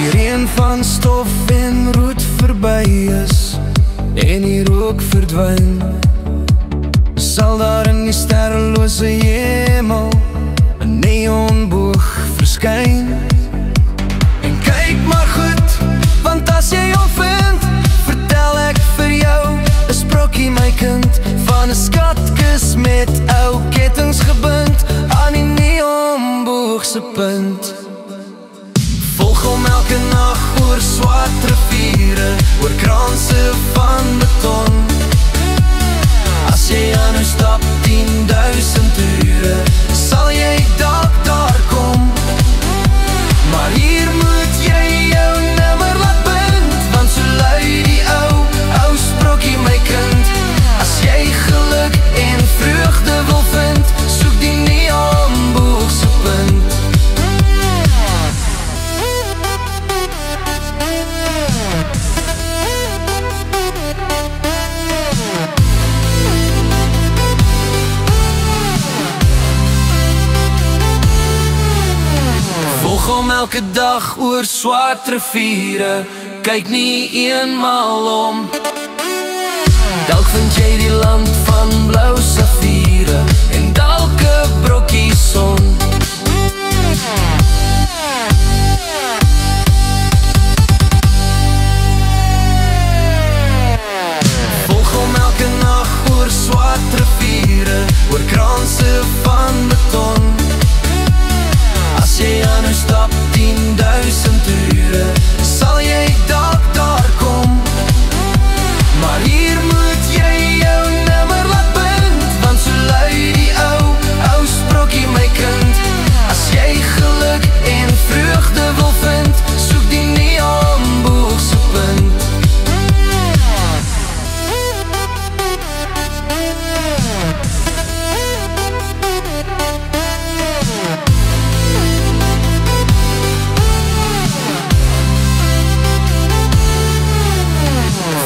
die reën van stof en roet verby is en die rook verdwyn, sal daar in die sterreloze hemel 'n neonboog verskyn. En kyk maar goed, want as jy hom vind, vertel ek vir jou 'n sprokkie my kind, van 'n skatkis met ou kettings gebind aan die neonboog se punt. Volg hom elke nag oor swart riviere, oor kraanse van beton. As jy aan jou stap 10.000 ure, sal jy dalk daar kom. Maar hier moet jy jou nimmer laat bind, want so lui die ou sprokkie my kind. As jy geluk en vreugde wil vind, soek die neonboog se punt. Volg hom elke dag oor swart riviere, kyk nie eenmaal om. Dalk vind jy die land van blou safiere en dalk 'n brokkie son. Volg hom elke nag oor swart riviere, oor kraanse van beton. As jy aan jou stap 10.000 ure, sal jy dalk daar kom. Maar hier moet jy jou nimmer laat bind, want so lui die ou sprokkie my kind. As jy geluk en vreugde wil vind, soek die neonboog se punt.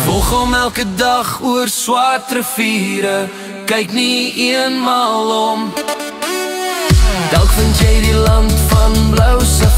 Volg hom elke dag oor swart riviere, kyk nie eenmaal om. Dalk vind jy die land van blou safiere